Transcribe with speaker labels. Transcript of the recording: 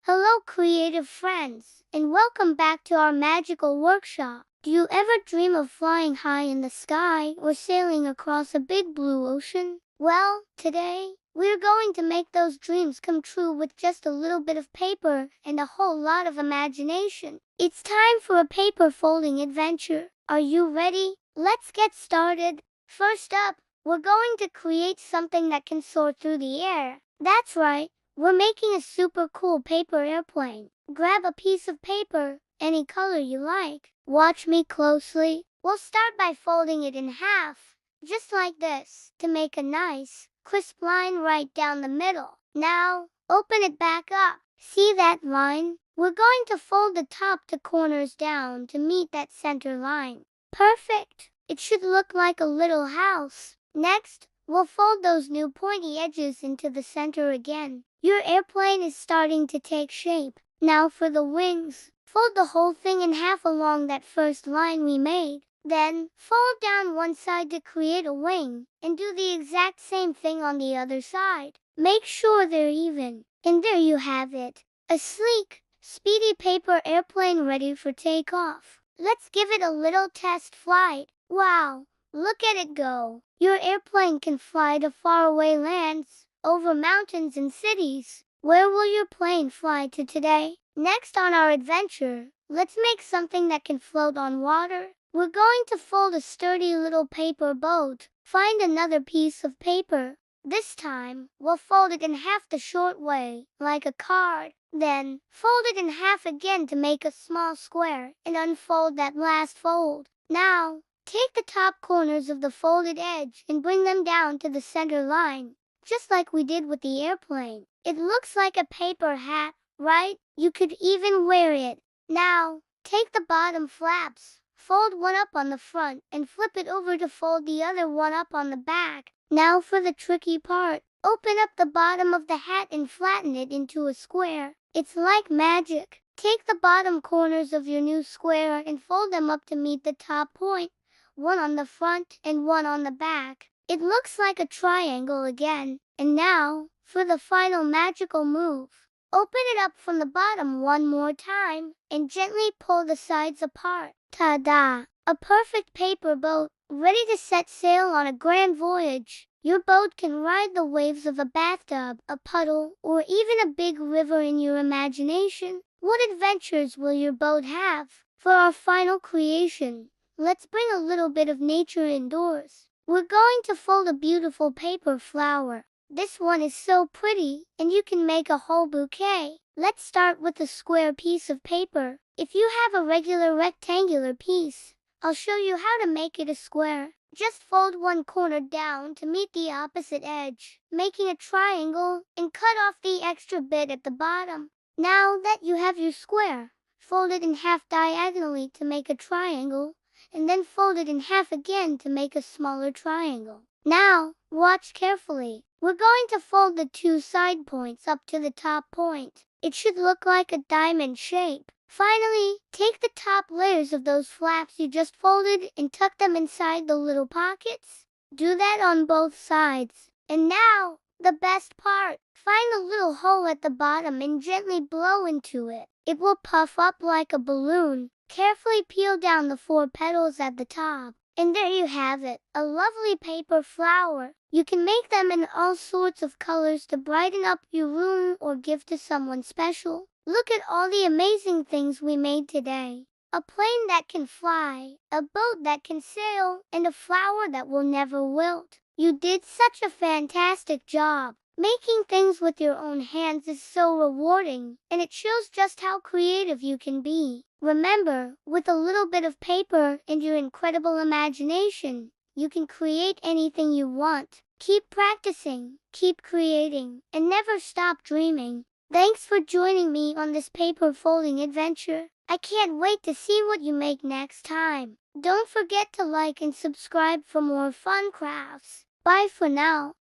Speaker 1: Hello, creative friends, and welcome back to our magical workshop. Do you ever dream of flying high in the sky or sailing across a big blue ocean? Well, today, we're going to make those dreams come true with just a little bit of paper and a whole lot of imagination. It's time for a paper folding adventure. Are you ready? Let's get started. First up, we're going to create something that can soar through the air. That's right. We're making a super cool paper airplane. Grab a piece of paper, any color you like. Watch me closely. We'll start by folding it in half, just like this, to make a nice, crisp line right down the middle. Now, open it back up. See that line? We're going to fold the top to corners down to meet that center line. Perfect. It should look like a little house. Next, we'll fold those new pointy edges into the center again. Your airplane is starting to take shape. Now for the wings. Fold the whole thing in half along that first line we made. Then, fold down one side to create a wing, and do the exact same thing on the other side. Make sure they're even. And there you have it. A sleek, speedy paper airplane ready for takeoff. Let's give it a little test flight. Wow! Look at it go! Your airplane can fly to faraway lands, over mountains and cities. Where will your plane fly to today? Next on our adventure, let's make something that can float on water. We're going to fold a sturdy little paper boat. Find another piece of paper. This time, we'll fold it in half the short way, like a card. Then, fold it in half again to make a small square, and unfold that last fold. Now, take the top corners of the folded edge and bring them down to the center line, just like we did with the airplane. It looks like a paper hat, right? You could even wear it. Now, take the bottom flaps, fold one up on the front, and flip it over to fold the other one up on the back. Now for the tricky part. Open up the bottom of the hat and flatten it into a square. It's like magic. Take the bottom corners of your new square and fold them up to meet the top point, one on the front and one on the back. It looks like a triangle again. And now, for the final magical move. Open it up from the bottom one more time, and gently pull the sides apart. Ta-da! A perfect paper boat, ready to set sail on a grand voyage. Your boat can ride the waves of a bathtub, a puddle, or even a big river in your imagination. What adventures will your boat have? For our final creation, let's bring a little bit of nature indoors. We're going to fold a beautiful paper flower. This one is so pretty, and you can make a whole bouquet. Let's start with a square piece of paper. If you have a regular rectangular piece, I'll show you how to make it a square. Just fold one corner down to meet the opposite edge, making a triangle, and cut off the extra bit at the bottom. Now that you have your square, fold it in half diagonally to make a triangle, and then fold it in half again to make a smaller triangle. Now, watch carefully. We're going to fold the two side points up to the top point. It should look like a diamond shape. Finally, take the top layers of those flaps you just folded and tuck them inside the little pockets. Do that on both sides. And now, the best part. Find the little hole at the bottom and gently blow into it. It will puff up like a balloon. Carefully peel down the 4 petals at the top. And there you have it, a lovely paper flower. You can make them in all sorts of colors to brighten up your room or give to someone special. Look at all the amazing things we made today. A plane that can fly, a boat that can sail, and a flower that will never wilt. You did such a fantastic job. Making things with your own hands is so rewarding, and it shows just how creative you can be. Remember, with a little bit of paper and your incredible imagination, you can create anything you want. Keep practicing, keep creating, and never stop dreaming. Thanks for joining me on this paper folding adventure. I can't wait to see what you make next time. Don't forget to like and subscribe for more fun crafts. Bye for now.